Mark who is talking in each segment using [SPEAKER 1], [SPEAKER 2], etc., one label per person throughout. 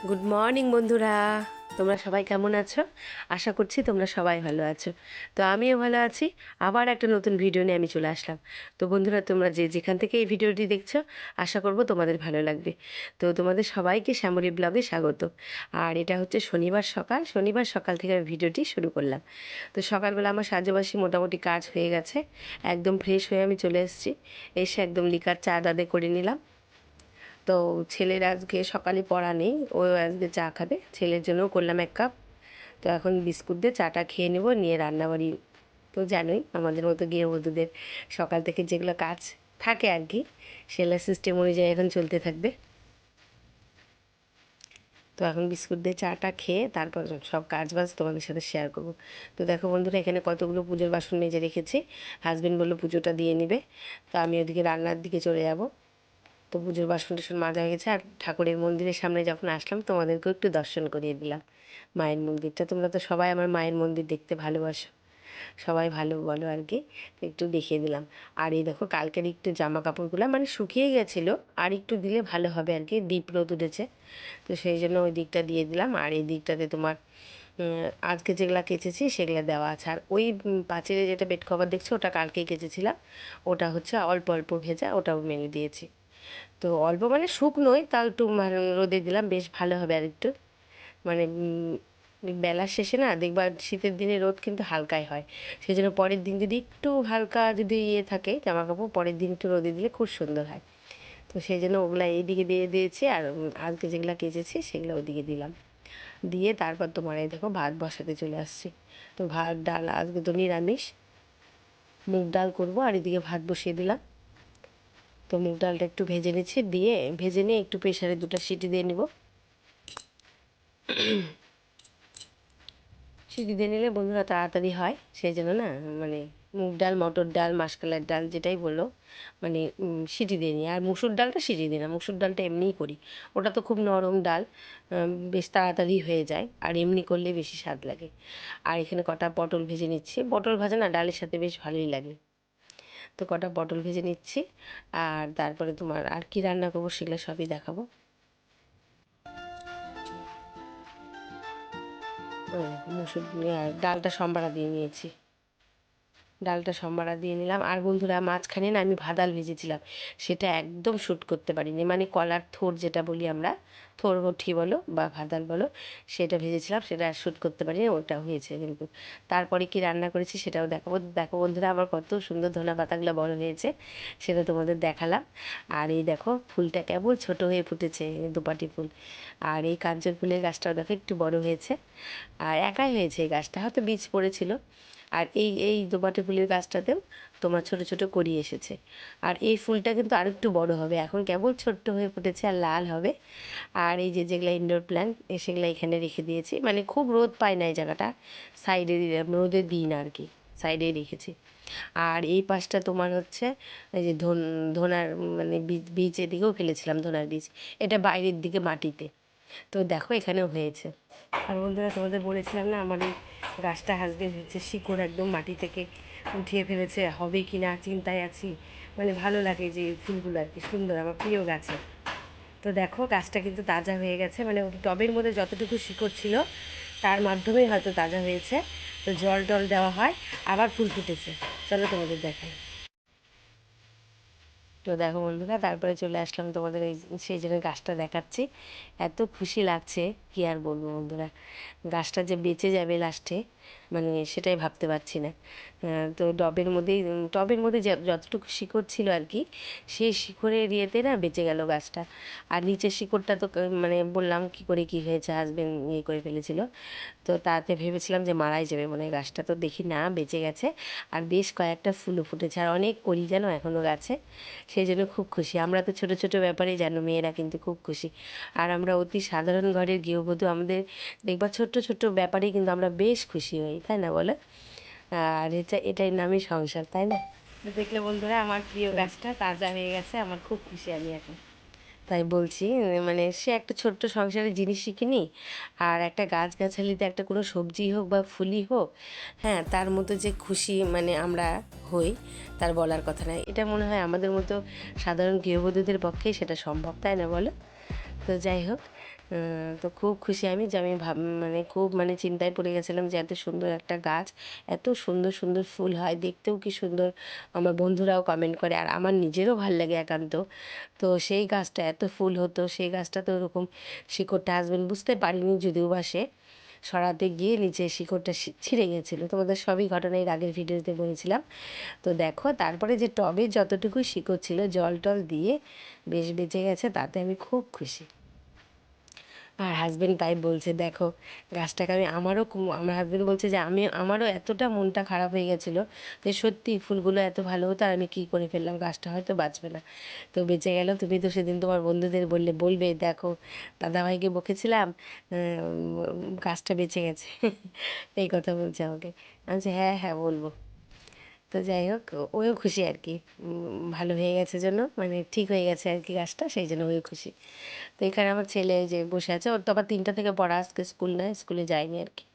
[SPEAKER 1] Good morning বন্ধুরা, তোমরা সবাই কেমন আছো? আশা করছি তোমরা সবাই ভালো আছো। তো আমিও ভালো আছি। আবার একটা নতুন ভিডিও নিয়ে আমি চলে আসলাম। তো বন্ধুরা, তোমরা যে যেখান থেকে এই ভিডিওটি দেখছো, আশা করব তোমাদের ভালো লাগবে। তো তোমাদের সবাইকে শ্যামলী ব্লগে স্বাগত। আর এটা হচ্ছে শনিবার সকাল থেকে আমি ভিডিওটি শুরু করলাম। তো সকালবেলা আমার সাজবাসী মোটামুটি কাজ হয়ে গেছে। একদম ফ্রেশ হয়ে আমি চলে এসেছি। এসে একদম লিকার চা দাদে করে নিলাম। তো ছেলের আজকে সকালে পড়া নেই, ও আজকে চা খাবে, ছেলের জন্যও করলাম 1 কাপ। তো এখন বিস্কুট দিয়ে চাটা খেয়ে নেবো, নিয়ে রান্নাবাড়ি তো জানোই আমাদের মতো গৃহবধূদের সকাল থেকে যেগুলো কাজ থাকে আর কি, সেগুলো সিস্টেম অনুযায়ী এখন চলতে থাকবে। তো এখন বিস্কুট দিয়ে চাটা খেয়ে তারপর সব কাজ বাজ তোমাদের সাথে শেয়ার করবো। তো দেখো বন্ধুরা, এখানে কতগুলো পুজোর বাসন মেজে রেখেছি। হাজবেন্ড বললো পুজোটা দিয়ে নিবে, তো আমি ওদিকে রান্নার দিকে চলে যাবো। তো পুজোর বাসন টাসন মাজা হয়ে গেছে। আর ঠাকুরের মন্দিরের সামনে যখন আসলাম, তোমাদেরকেও একটু দর্শন করিয়ে দিলাম মায়ের মন্দিরটা। তোমরা তো সবাই আমার মায়ের মন্দির দেখতে ভালোবাসো, সবাই ভালো বলো আর কি, একটু দেখিয়ে দিলাম। আর এই দেখো, কালকের একটু জামা কাপড়গুলো মানে শুকিয়ে গেছিলো, আর একটু দিলে ভালো হবে আর কি, ডিপ রোদ উঠেছে, তো সেই জন্য ওই দিকটা দিয়ে দিলাম। আর এই দিকটাতে তোমার আজকে যেগুলো কেচেছি সেগুলো দেওয়া আছে। আর ওই পাঁচিলে যেটা বেড কভার দেখছো, ওটা কালকেই কেচেছিলাম। ওটা হচ্ছে অল্প অল্প ভেজা, ওটাও মেলে দিয়েছি। তো অল্প মানে শুকনোই, তাও একটু মানে রোদে দিলাম, বেশ ভালো হবে আর একটু মানে বেলার শেষে না দেখবা শীতের দিনে রোদ কিন্তু হালকাই হয়, সেই জন্য পরের দিন যদি একটু হালকা যদি থাকে জামা কাপড়, পরের দিন একটু রোদে দিলে খুব সুন্দর হয়। তো সেই জন্য ওগুলা এইদিকে দিয়ে দিয়েছি, আর আজকে যেগুলো কেচেছি সেগুলো ওদিকে দিলাম। দিয়ে তারপর তোমার এই দেখো ভাত বসাতে চলে আসছি। তো ভাত ডাল আজকে তো নিরামিষ, মুগ ডাল করবো, আর এদিকে ভাত বসিয়ে দিলাম। তো মুগ ডালটা একটু ভেজে নিচ্ছি, দিয়ে ভেজে নিয়ে একটু প্রেশারে 2টা সিটি দিয়ে নেব। সিটি দিয়ে নিলে বন্ধুরা তাড়াতাড়ি হয়, সেই জন্য না মানে মুগ ডাল, মটর ডাল, মাসকলাইয়ের ডাল যেটাই বললো, মানে সিটি দিয়ে নিই। আর মুসুর ডালটা সিটি দিই না, মুসুর ডালটা এমনিই করি, ওটা তো খুব নরম ডাল, বেশ তাড়াতাড়ি হয়ে যায়, আর এমনি করলে বেশি স্বাদ লাগে। আর এখানে কটা পটল ভেজে নিচ্ছি, পটল ভাজা না ডালের সাথে বেশ ভালোই লাগে। তো কটা পটল ভেজে নিচ্ছি, আর তারপরে তোমার আর কি রান্না করবো সেগুলো সবই দেখাবো। মুসুর আর ডালটা সম্বারা দিয়ে নিয়েছি, ডালটা সম্বারা দিয়ে নিলাম। আর বন্ধুরা, মাঝখানে না আমি ভাদাল ভেজেছিলাম, সেটা একদম শ্যুট করতে পারিনি, মানে কলার থোর যেটা বলি আমরা, থোর মুঠি বলো বা ভাদাল বলো, সেটা ভেজেছিলাম, সেটা আর শ্যুট করতে পারিনি, ওটা হয়েছে কিন্তু। তারপরে কি রান্না করেছি সেটাও দেখাবো। দেখো বন্ধুরা, আমার কত সুন্দর ধনে পাতাগুলো বড় হয়েছে, সেটা তোমাদের দেখালাম। আর এই দেখো ফুলটা কেবল ছোট হয়ে ফুটেছে, দোপাটি ফুল। আর এই কাঞ্চন ফুলের গাছটাও দেখো একটু বড় হয়েছে, আর একাই হয়েছে এই গাছটা, হয়তো বীজ পড়েছিল। আর এই এই দোপাটি ফুলের গাছটাতেও তোমার ছোট ছোট কড়ি এসেছে। আর এই ফুলটা কিন্তু আর একটু বড় হবে, এখন কেবল ছোট্ট হয়ে ফুটেছে, আর লাল হবে। আর এই যে যেগুলো ইনডোর প্ল্যান্ট, সেগুলো এখানে রেখে দিয়েছি, মানে খুব রোদ পায় না এই জায়গাটা, সাইডে রোদে দিই না আর কি, সাইডেই রেখেছি। আর এই পাশটা তোমার হচ্ছে এই যে ধনার মানে বীজ বীজ এদিকেও ফেলেছিলাম, ধনার বীজ, এটা বাইরের দিকে মাটিতে। তো দেখো এখানেও হয়েছে। আর বন্ধুরা, তোমাদের বলেছিলাম না আমার এই গাছটা হাসবে হচ্ছে, শিকড় একদম মাটি থেকে উঠিয়ে ফেলেছে, হবে কি না চিন্তায় আছি, মানে ভালো লাগে যে ফুলগুলো আর কি সুন্দর, আমার প্রিয় গাছে। তো দেখো গাছটা কিন্তু তাজা হয়ে গেছে, মানে টবের মধ্যে যতটুকু শিকড় ছিল তার মাধ্যমেই হয়তো তাজা হয়েছে। তো জল টল দেওয়া হয়, আবার ফুল ফুটেছে, চলো তোমাদের দেখাই। তো দেখো বন্ধুরা, তারপরে চলে আসলাম তোমাদের এই সেই জন্য গাছটা দেখাচ্ছি, এত খুশি লাগছে কি আর বলবো বন্ধুরা, গাছটা যে বেঁচে যাবে লাস্টে, মানে সেটাই ভাবতে পারছি না। তো টবের মধ্যে যতটুকু শিকড় ছিল আর কি, সেই শিকড়ের ইয়েতে না বেঁচে গেল গাছটা। আর নিচের শিকড়টা তো মানে বললাম কি করে কি হয়েছে, হাজবেন্ড ইয়ে করে ফেলেছিল, তো তাতে ভেবেছিলাম যে মারাই যাবে মনে হয়, গাছটা তো দেখি না বেঁচে গেছে। আর বেশ কয়েকটা ফুলও ফুটেছে, আর অনেক করি যেন এখনও গাছে, সেই জন্য খুব খুশি। আমরা তো ছোটো ছোটো ব্যাপারে জানো মেয়েরা কিন্তু খুব খুশি, আর আমরা অতি সাধারণ ঘরের গৃহবধূ, আমাদের দেখবা ছোট্ট ছোট্ট ব্যাপারেই কিন্তু আমরা বেশ খুশি হই, তাই না বলো? আর এটাই নামই সংসার, তাই না? তো দেখলে বন্ধুরা, আমার প্রিয় গাছটা তাজা হয়ে গেছে, আমার খুব খুশি আমি এখন। তাই বলছি, মানে সে একটা ছোট্ট সংসারের জিনিস শিখিনি, আর একটা গাছগাছালিতে একটা কোনো সবজি হোক বা ফুলই হোক, হ্যাঁ, তার মতো যে খুশি মানে আমরা হই, তার বলার কথা নয়। এটা মনে হয় আমাদের মতো সাধারণ গৃহবধূদের পক্ষেই সেটা সম্ভব, তাই না বলো? তো যাই হোক, তো খুব খুশি আমি যে আমি মানে খুব মানে চিন্তায় পড়ে গেছিলাম যে এত সুন্দর একটা গাছ, এত সুন্দর সুন্দর ফুল হয়, দেখতেও কি সুন্দর। আমার বন্ধুরাও কমেন্ট করে, আর আমার নিজেরও ভাল লাগে একান্ত। তো সেই গাছটা এত ফুল হতো, সেই গাছটা তো ওরকম শিকড়টা আসবেন বুঝতে পারিনি, যদিও বা সে সরাতে গিয়ে নিচে শিকড়টা ছিঁড়ে গেছিলো। তোমাদের সবই ঘটনা এর আগের ভিডিওতে বলেছিলাম। তো দেখো তারপরে যে টবে যতটুকু শিকড় ছিল জল টল দিয়ে বেশ বেঁচে গেছে, তাতে আমি খুব খুশি। আর হাজবেন্ড তাই বলছে, দেখো গাছটাকে আমি আমার হাজবেন্ড বলছে যে আমারও এতটা মনটা খারাপ হয়ে গেছিলো যে সত্যি ফুলগুলো এত ভালো হতো আর আমি কী করে ফেললাম, গাছটা হয়তো বাঁচবে না। তো বেঁচে গেল। তুমি তো সেদিন তোমার বন্ধুদের বলবে দেখো দাদাভাইকে বকেছিলাম, গাছটা বেঁচে গেছে। এই কথা বলছে আমাকে। আমি বলছি হ্যাঁ হ্যাঁ বলবো। তো যাই হোক, ওও খুশি আর কি, ভালো হয়ে গেছে জন্য, মানে ঠিক হয়ে গেছে আর কি গাছটা, সেই জন্য ওও খুশি। তো এখানে আমার ছেলে যে বসে আছে, ওর তো আবার 3টা থেকে পড়া, আজকে স্কুল নয়, স্কুলে যায়নি আর কি।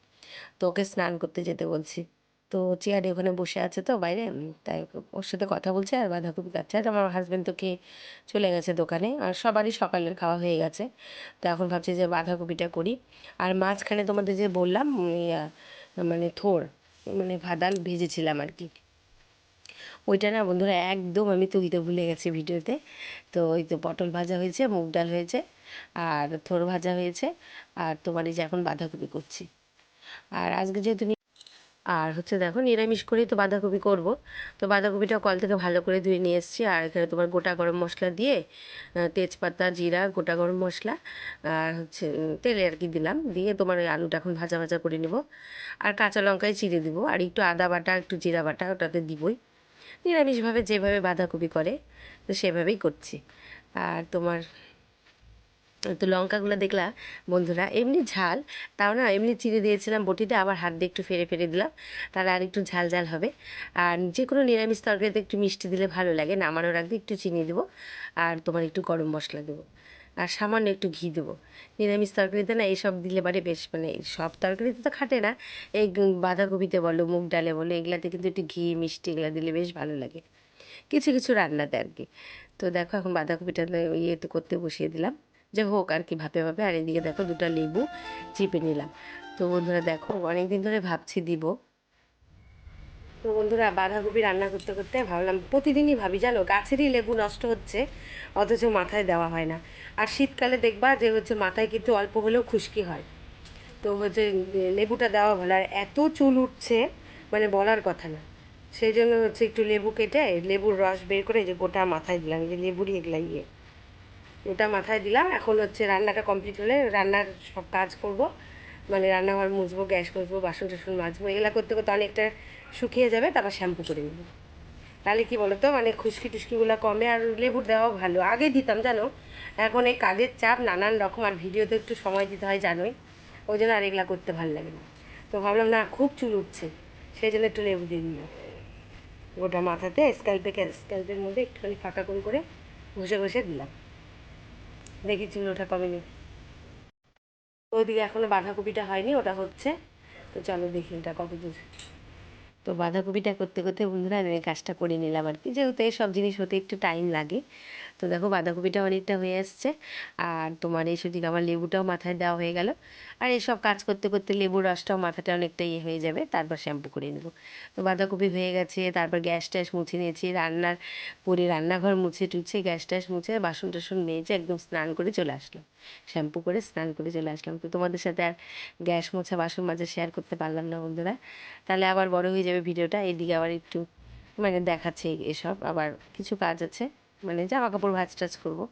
[SPEAKER 1] তো ওকে স্নান করতে যেতে বলছি। তো চেয়ারে ওখানে বসে আছে তো বাইরে, তাই ওর সাথে কথা বলছে আর বাঁধাকপি কাটছে। আর আমার হাজব্যান্ড তো খেয়ে চলে গেছে দোকানে, আর সবারই সকালের খাওয়া হয়ে গেছে। তো এখন ভাবছি যে বাঁধাকপিটা করি। আর মাঝখানে তোমাদের যে বললাম মানে থোড়, মানে ভাদাল ভেজেছিলাম আর কি, ওইটা না বন্ধুরা একদম আমি তুলতে ভুলে গেছি ভিডিওতে। তো ওই তো পটল ভাজা হয়েছে, মুগ ডাল হয়েছে, আর থোড় ভাজা হয়েছে, আর তোমার এই যে এখন বাঁধাকপি করছি। আর আজকে যেহেতু আর হচ্ছে দেখো নিরামিষ করেই তো বাঁধাকপি করব। তো বাঁধাকপিটা কল থেকে ভালো করে ধুয়ে নিয়ে এসেছি, আর এখানে তোমার গোটা গরম মশলা দিয়ে তেজপাতা জিরা গোটা গরম মশলা আর হচ্ছে তেলে আর কি দিলাম, দিয়ে তোমার ওই আলুটা এখন ভাজা ভাজা করে নেব। আর কাঁচা লঙ্কায় চিড়ে দিব, আর একটু আদা বাটা একটু জিরা বাটা ওটাতে দিবই, নিরামিষভাবে যেভাবে বাঁধাকপি করে তো সেভাবেই করছি। আর তোমার তো লঙ্কাগুলো দেখলা বন্ধুরা এমনি ঝাল, তাও না এমনি চিড়ে দিয়েছিলাম বটিতে, আবার হাত দিয়ে একটু ফেরে ফেরে দিলাম, তাহলে আর একটু ঝাল ঝাল হবে। আর যে কোনো নিরামিষ তরকারিতে একটু মিষ্টি দিলে ভালো লাগে, নামানোর আগে একটু চিনি দেবো, আর তোমার একটু গরম মশলা দেবো, আর সামান্য একটু ঘি দেবো। নিরামিষ তরকারিতে না এইসব দিলে বারে বেশ, মানে সব তরকারিতে তো খাটে না, এই বাঁধাকপিতে বলো মুগ ডালে বলো এগুলাতে কিন্তু একটু ঘি মিষ্টি এগুলো দিলে বেশ ভালো লাগে কিছু কিছু রান্নাতে আর কি। তো দেখো এখন বাঁধাকপিটা ইয়েতে করতে বসিয়ে দিলাম, যে হোক আর কি ভাপে ভাপে। আর এদিকে দেখো 2টা লেবু চিপে নিলাম। তো বন্ধুরা দেখো অনেক দিন ধরে ভাবছি দিব। তো বন্ধুরা বাঁধাকপি রান্না করতে করতে ভাবলাম, প্রতিদিনই ভাবি জানো গাছেরই লেবু নষ্ট হচ্ছে, অথচ মাথায় দেওয়া হয় না। আর শীতকালে দেখবা যে হচ্ছে মাথায় কিন্তু অল্প হলেও খুশকি হয়, তো হচ্ছে লেবুটা দেওয়া ভালো। আর এত চুল উঠছে মানে বলার কথা না, সেই জন্য হচ্ছে একটু লেবু কেটে লেবুর রস বের করে যে গোটা মাথায় দিলাম, এই যে লেবুরই এগুলা ওটা মাথায় দিলাম। এখন হচ্ছে রান্নাটা কমপ্লিট হলে রান্নার সব কাজ করব, মানে রান্নাঘর মুছবো, গ্যাস মুছবো, বাসন টাসন মাজবো, এগুলো করতে করতে অনেকটা শুকিয়ে যাবে, তারপর শ্যাম্পু করে নেবো। তাহলে কী বলো তো, মানে খুশকি টুসকিগুলো কমে। আর লেবুর দেওয়া ভালো, আগে দিতাম জানো, এখন এই কাজের চাপ নানান রকম, আর ভিডিওতে একটু সময় দিতে হয় জানোই, ওই জন্য আর এগুলো করতে ভালো লাগে না। তো ভাবলাম না খুব চুল উঠছে, সেই জন্য একটু লেবু দিয়ে দিলাম গোটা মাথাতে, স্ক্যাল্পের মধ্যে একটুখানি ফাঁকা করে ঘষে ঘষে দিলাম, দেখি চুল ওঠা কমেনি। তো ওইদিকে এখনও বাঁধাকপিটা হয়নি, ওটা হচ্ছে। তো চলো দেখি ওটা কত দূর। তো বাঁধাকপিটা করতে করতে বন্ধুরা আমি এই কাজটা করে নিলাম আর কি, যেহেতু এই সব জিনিস হতে একটু টাইম লাগে। তো দেখো বাঁধাকপিটা অনেকটা হয়ে আসছে, আর তোমার এই সুদিকে আমার লেবুটাও মাথায় দেওয়া হয়ে গেল। আর এইসব কাজ করতে করতে লেবুর রসটাও মাথাটা অনেকটা ইয়ে হয়ে যাবে, তারপর শ্যাম্পু করে নেবো। তো বাঁধাকপি হয়ে গেছে, তারপর গ্যাস ট্যাস মুছে নিয়েছি, রান্নাঘর মুছে টুছে গ্যাস ট্যাস মুছে বাসন টাসন মেজে একদম স্নান করে চলে আসলাম, শ্যাম্পু করে স্নান করে চলে আসলাম। তো তোমাদের সাথে আর গ্যাস মোছা বাসন মাজা শেয়ার করতে পারলাম না বন্ধুরা, তাহলে আবার বড় হয়ে যাবে ভিডিওটা। এদিকে আবার একটু মানে দেখাচ্ছে এসব, আবার কিছু কাজ আছে, মানে জামা কাপড় ভাঁজ টাজ করবো,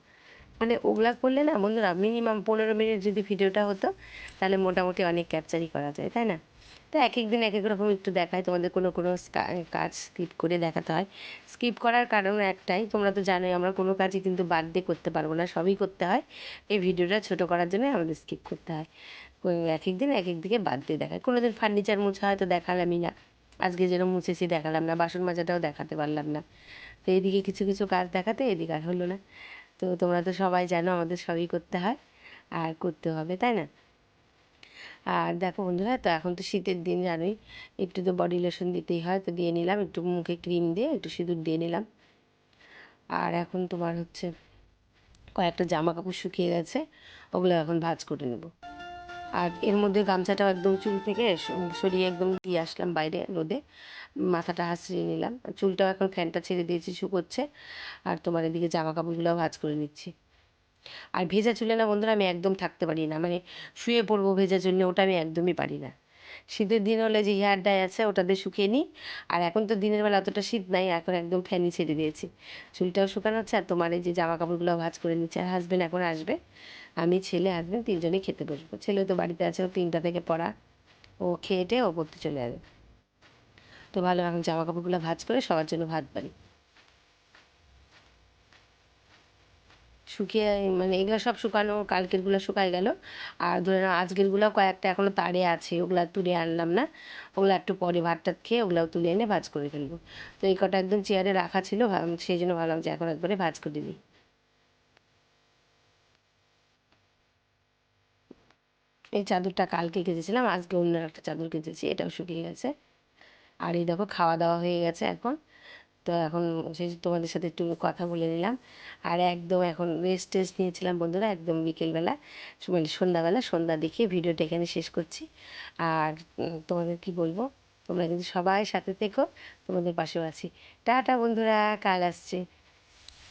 [SPEAKER 1] মানে ওগুলা করলে না বন্ধুরা মিনিমাম 15 মিনিট যদি ভিডিওটা হতো তাহলে মোটামুটি অনেক ক্যাপচারই করা যায়, তাই না? তো এক এক দিন এক এক রকম একটু দেখায় তোমাদের, কোনো কোনো কাজ স্কিপ করে দেখাতে হয়। স্কিপ করার কারণ একটাই, তোমরা তো জানোই আমরা কোনো কাজই কিন্তু বাদ দিয়ে করতে পারবো না, সবই করতে হয়। এই ভিডিওটা ছোটো করার জন্য আমাদের স্কিপ করতে হয়, এক এক দিন এক এক দিকে বাদ দিয়ে দেখায়। কোনো দিন ফার্নিচার মুছা হয়তো দেখালামই না, আজকে যেরকম মুছেছি দেখালাম না, বাসন মাজাটাও দেখাতে পারলাম না। তো এইদিকে কিছু কিছু কাজ দেখাতে এদিকে আর হলো না। তো তোমরা তো সবাই জানো আমাদের সবই করতে হয় আর করতে হবে, তাই না? আর দেখো বন্ধুরা, তো এখন তো শীতের দিন জানোই, একটু তো বডি লোশন দিতেই হয়, তো দিয়ে নিলাম, একটু মুখে ক্রিম দিয়ে একটু সিঁদুর দিয়ে নিলাম। আর এখন তোমার হচ্ছে কয়েকটা জামা কাপড় শুকিয়ে গেছে, ওগুলো এখন ভাঁজ করে নেব। আর এর মধ্যে গামছাটাও একদম চুল থেকে সরিয়ে একদম দিয়ে আসলাম বাইরে রোদে, মাথাটা হাসড়িয়ে নিলাম, চুলটাও এখন ফ্যানটা ছেড়ে দিয়েছি শুকোচ্ছে। আর তোমার এদিকে জামা কাপড়গুলোও ভাঁজ করে নিচ্ছি। আর ভেজা চুলে না বন্ধুরা আমি একদম থাকতে পারি না, মানে শুয়ে পড়বো ভেজা চুলে, ওটা আমি একদমই পারি না। শীতের দিন হলে যে হেয়ার ডাই আছে ওটা দিয়ে শুকিয়ে নিই। আর এখন তো দিনের বেলা অতটা শীত নাই, এখন একদম ফ্যানই ছেড়ে দিয়েছি, চুলটাও শুকানো হচ্ছে আর তোমার এই যে জামা কাপড়গুলো ভাঁজ করে নিচ্ছে। আর হাজবেন্ড এখন আসবে, আমি ছেলে হাজবেন্ড তিনজনেই খেতে বসবো। ছেলে তো বাড়িতে আছে, ও 3টা থেকে পড়া, ও খেয়ে ও পড়তে চলে যাবে। তো ভালো, এখন জামা কাপড়গুলো ভাঁজ করে সবার জন্য ভাত বাড়ি শুকিয়ে, মানে এগুলো সব শুকানো, কালকেরগুলো শুকায় গেল। আর ধরে নাও আজকেরগুলো কয়েকটা এখনও তারে আছে, ওগুলো তুলে আনলাম না, ওগুলো একটু পরে ভাত টাত খেয়ে ওগুলোও তুলে এনে ভাঁজ করে ফেলবো। তো এই কটা একদম চেয়ারে রাখা ছিল, সেই জন্য ভাবলাম যে এখন একবারে ভাঁজ করে দিই। এই চাদরটা কালকে কেচেছিলাম, আজকে অন্য একটা চাদর কেচেছি, এটাও শুকিয়ে গেছে। আর এই দেখো খাওয়া দাওয়া হয়ে গেছে এখন। তো এখন সেই তোমাদের সাথে একটু কথা বলে নিলাম। আর একদম এখন রেস্ট টেস্ট নিয়েছিলাম বন্ধুরা, একদম বিকেলবেলা, মানে সন্ধ্যাবেলা, সন্ধ্যা দেখে ভিডিওটা এখানে শেষ করছি। আর তোমাদের কি বলবো, তোমরা কিন্তু সবাই সাথে থেকো, তোমাদের পাশেও আছি। টাটা বন্ধুরা, কাল আসছে।